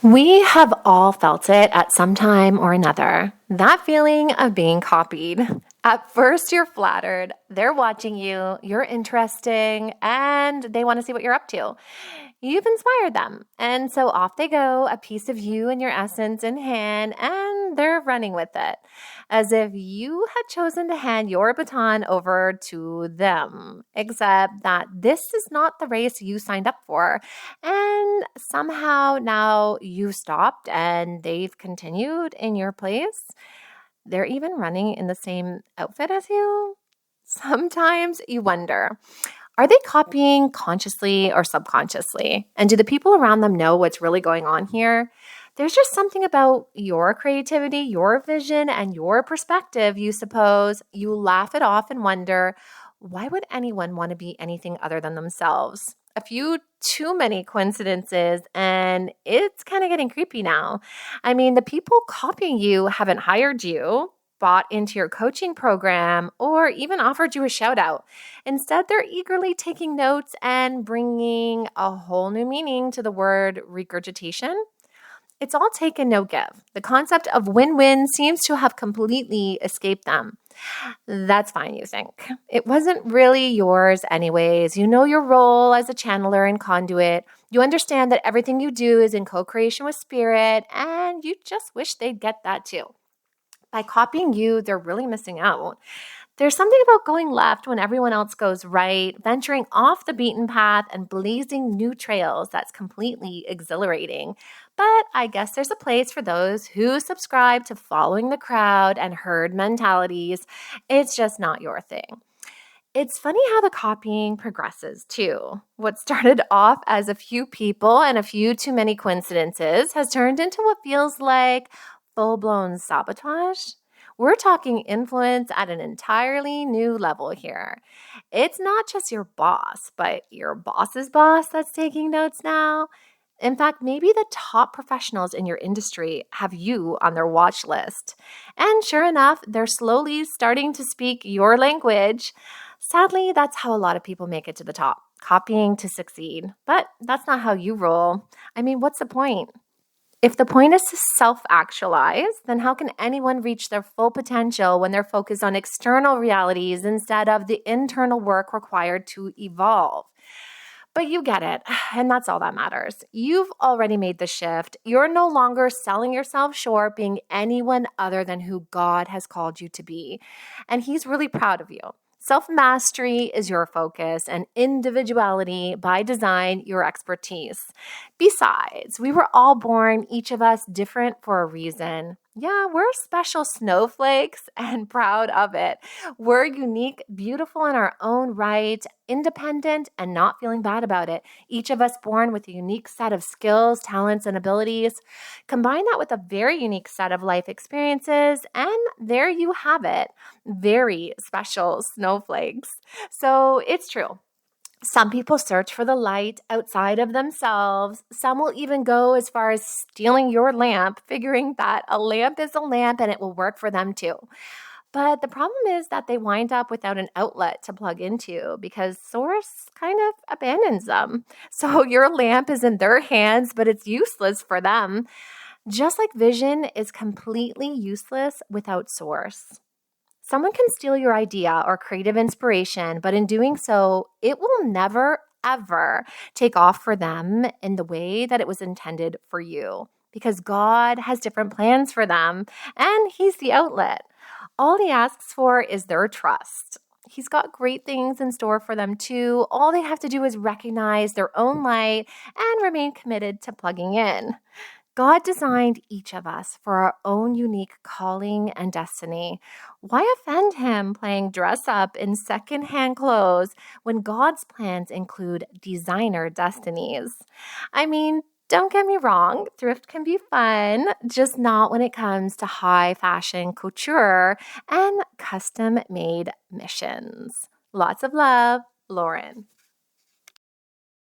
We have all felt it at some time or another. That feeling of being copied. At first, you're flattered, they're watching you, you're interesting, and they want to see what you're up to. You've inspired them, and so off they go, a piece of you and your essence in hand, and they're running with it, as if you had chosen to hand your baton over to them. Except that this is not the race you signed up for, and somehow now you've stopped and they've continued in your place. They're even running in the same outfit as you. Sometimes you wonder, are they copying consciously or subconsciously? And do the people around them know what's really going on here? There's just something about your creativity, your vision, and your perspective, you suppose. You laugh it off and wonder, why would anyone want to be anything other than themselves? A few too many coincidences, and it's kind of getting creepy now. I mean, the people copying you haven't hired you, bought into your coaching program, or even offered you a shout out. Instead, they're eagerly taking notes and bringing a whole new meaning to the word regurgitation. It's all take and no give. The concept of win-win seems to have completely escaped them. That's fine, you think. It wasn't really yours anyways. You know your role as a channeler and conduit. You understand that everything you do is in co-creation with spirit, and you just wish they'd get that too. By copying you, they're really missing out. There's something about going left when everyone else goes right, venturing off the beaten path and blazing new trails that's completely exhilarating. But I guess there's a place for those who subscribe to following the crowd and herd mentalities. It's just not your thing. It's funny how the copying progresses too. What started off as a few people and a few too many coincidences has turned into what feels like full-blown sabotage. We're talking influence at an entirely new level here. It's not just your boss, but your boss's boss that's taking notes now. In fact, maybe the top professionals in your industry have you on their watch list. And sure enough, they're slowly starting to speak your language. Sadly, that's how a lot of people make it to the top, copying to succeed. But that's not how you roll. I mean, what's the point? If the point is to self-actualize, then how can anyone reach their full potential when they're focused on external realities instead of the internal work required to evolve? But you get it, and that's all that matters. You've already made the shift. You're no longer selling yourself short being anyone other than who God has called you to be. And He's really proud of you. Self-mastery is your focus, and individuality, by design, your expertise. Besides, we were all born, each of us different for a reason. Yeah, we're special snowflakes and proud of it. We're unique, beautiful in our own right, independent, and not feeling bad about it. Each of us born with a unique set of skills, talents, and abilities. Combine that with a very unique set of life experiences, and there you have it. Very special snowflakes. So it's true. Some people search for the light outside of themselves. Some will even go as far as stealing your lamp, figuring that a lamp is a lamp and it will work for them too. But the problem is that they wind up without an outlet to plug into because Source kind of abandons them. So your lamp is in their hands, but it's useless for them. Just like vision is completely useless without Source. Someone can steal your idea or creative inspiration, but in doing so, it will never, ever take off for them in the way that it was intended for you because God has different plans for them and He's the outlet. All He asks for is their trust. He's got great things in store for them too. All they have to do is recognize their own light and remain committed to plugging in. God designed each of us for our own unique calling and destiny. Why offend Him playing dress up in secondhand clothes when God's plans include designer destinies? I mean, don't get me wrong, thrift can be fun, just not when it comes to high fashion couture and custom made missions. Lots of love, Lauren.